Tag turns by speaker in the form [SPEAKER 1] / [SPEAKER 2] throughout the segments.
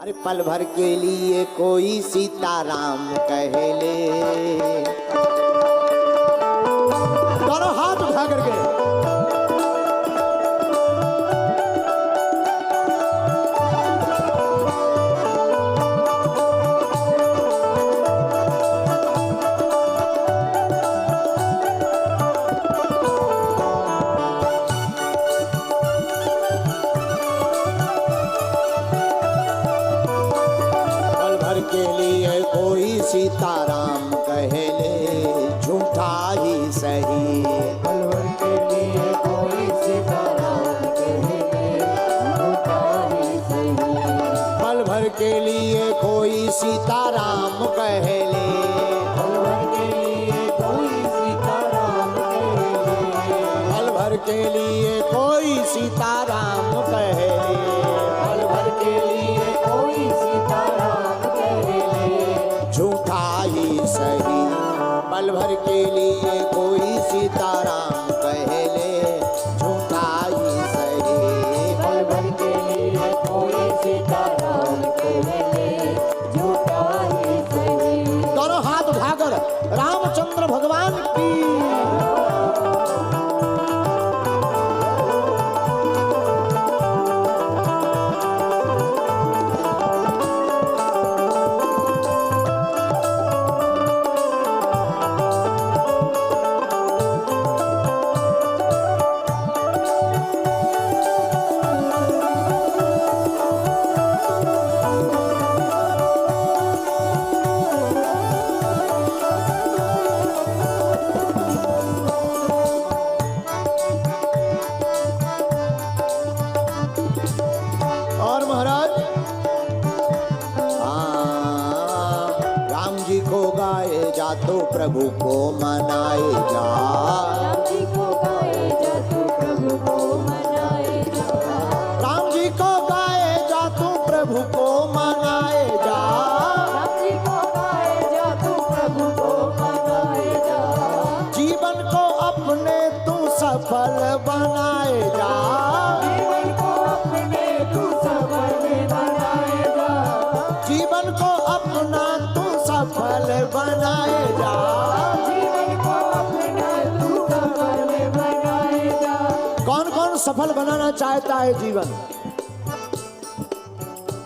[SPEAKER 1] अरे पल भर के लिए कोई सीताराम कह ले। दोनों हाथ उठा करके के लिए कोई सीताराम कह ले, झूठा ही सही।
[SPEAKER 2] पल भर के लिए कोई सीताराम कह ले, झूठा ही सही।
[SPEAKER 1] पल भर के लिए कोई सीताराम कह ले,
[SPEAKER 2] पल भर के लिए कोई सीताराम कह ले।
[SPEAKER 1] पल भर के लिए कोई सीताराम कह ले,
[SPEAKER 2] पल भर के लिए कोई सीताराम
[SPEAKER 1] झूठा ही सही। पल भर के लिए कोई सीताराम कह ले, झूठा ही सही।
[SPEAKER 2] पल भर के लिए कोई सीताराम कह ले, झूठा ही सही।
[SPEAKER 1] दोनों हाथ उठाकर रामचंद्र भगवान की और महाराज राम जी को गाए जा तो प्रभु को मनाए जा।
[SPEAKER 2] राम जी को गाए जा तो प्रभु को मनाए जा।
[SPEAKER 1] राम जी को गाए जा तो प्रभु को मनाए जा।
[SPEAKER 2] राम जी को गाए जा तो प्रभु को मनाए जा।
[SPEAKER 1] जीवन को अपने तू सफल बनाए जा।
[SPEAKER 2] जीवन को अपने तू सफल बनाए जा।
[SPEAKER 1] जीवन को अपना तू सफल बनाए जा।
[SPEAKER 2] जीवन को अपने तू सफल बनाए जा।
[SPEAKER 1] कौन कौन सफल बनाना चाहता है जीवन?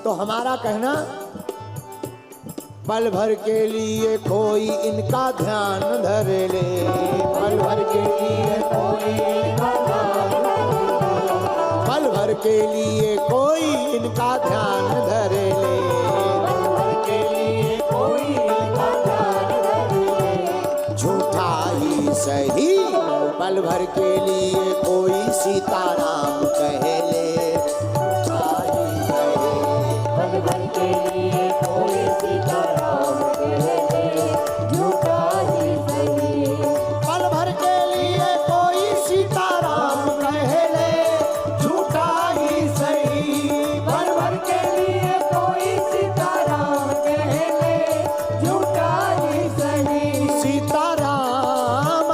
[SPEAKER 1] तो हमारा कहना पल भर के लिए कोई इनका ध्यान धर ले। पल भर के लिए कोई इनका ध्यान धर ले। पल भर के लिए कोई इनका ध्यान धर ले।
[SPEAKER 2] पल भर के लिए कोई इनका ध्यान धर ले।
[SPEAKER 1] झूठा ही सही। पल भर के लिए कोई सीताराम कह ले, झूठा ही सही।
[SPEAKER 2] पल भर के लिए कोई सीताराम कह ले, झूठा ही सही।
[SPEAKER 1] पल भर के लिए कोई सीताराम कह ले, झूठा ही सही।
[SPEAKER 2] पल भर के लिए कोई सीताराम कह ले, झूठा ही सही।
[SPEAKER 1] सीताराम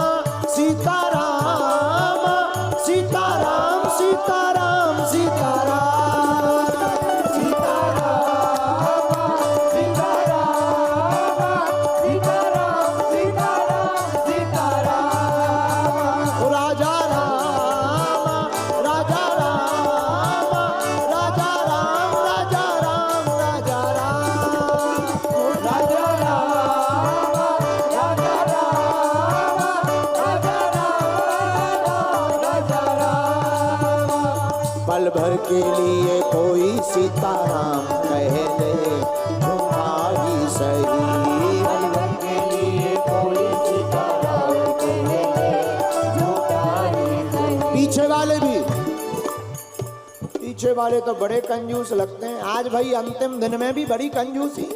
[SPEAKER 1] सीताराम सीताराम सीताराम सीताराम राजा राम राजा राम राजा राम राजा राम राजा राम राजा पल भर के लिए कोई सीताराम कह ले, झूठा ही सही।
[SPEAKER 2] पल भर के लिए कोई सीताराम कह ले, झूठा ही सही।
[SPEAKER 1] पीछे वाले तो बड़े कंजूस लगते हैं। आज भाई अंतिम दिन में भी बड़ी कंजूसी।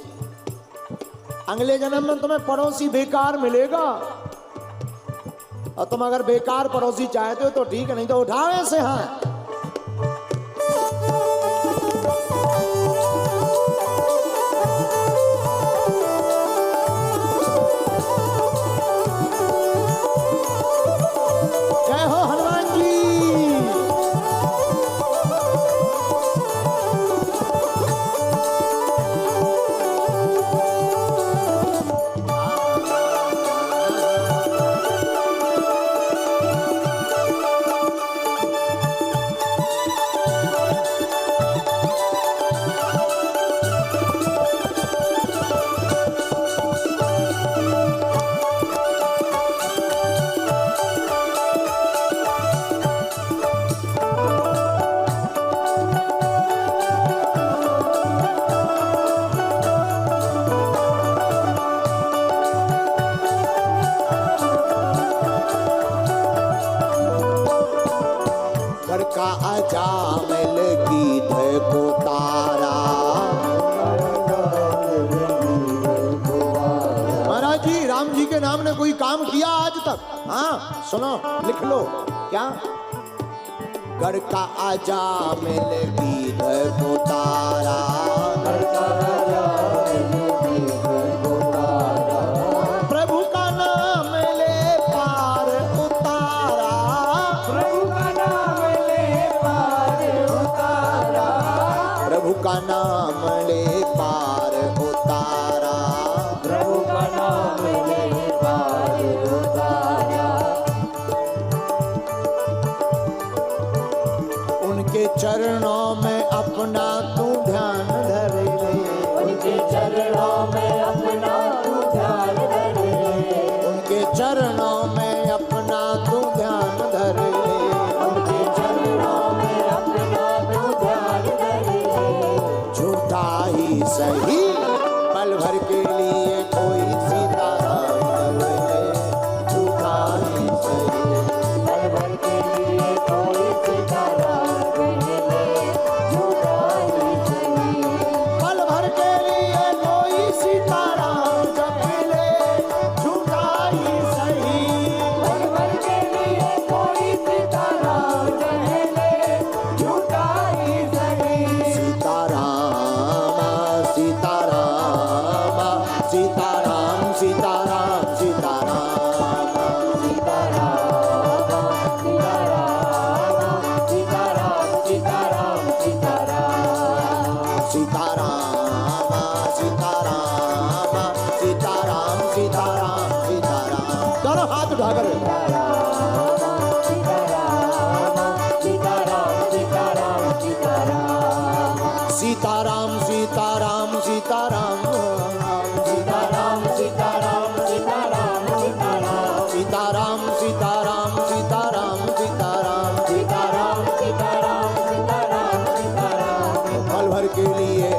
[SPEAKER 1] अगले जन्म में तुम्हें पड़ोसी बेकार मिलेगा, और तुम अगर बेकार पड़ोसी चाहते हो तो ठीक है, नहीं तो उठाओ ऐसे हाँ। जय हो हनुमान जी। के नाम ने कोई काम किया आज तक? हाँ सुनो, लिख लो। क्या? गढ़ का आजा मिल गीत को तारा,
[SPEAKER 2] गढ़ का आजा मिल गीत को तारा,
[SPEAKER 1] प्रभु का नाम ले पार उतारा,
[SPEAKER 2] प्रभु का नाम ले पार उतारा,
[SPEAKER 1] प्रभु का नाम ले पार उतारा,
[SPEAKER 2] प्रभु का नाम ले पार उतारा।
[SPEAKER 1] उनके चरणों में अपना तू ध्यान धर ले,
[SPEAKER 2] उनके चरणों में अपना तू ध्यान धर ले,
[SPEAKER 1] उनके चरणों में अपना तू ध्यान धर ले,
[SPEAKER 2] उनके चरणों में अपना तू ध्यान धर ले।
[SPEAKER 1] झूठा ही सही पल भर के लिए कोई सीताराम ले, झूठा ही सही
[SPEAKER 2] पल भर के लिए कोई सीताराम कह ले, झूठा ही सही।
[SPEAKER 1] पल भर के लिए कोई सीताराम जप ले, झूठा ही सही
[SPEAKER 2] पल भर के लिए कोई सीताराम कह ले, झूठा ही सही।
[SPEAKER 1] सीताराम सीताराम सीताराम सीताराम सीताराम सीताराम सीताराम सीताराम सीताराम। दोनों हाथ उठाकर सीताराम सीताराम सीताराम सीताराम सीताराम सीताराम सीताराम सीताराम सीताराम सीताराम सीताराम सीताराम सीताराम सीताराम सीताराम। पल भर के लिए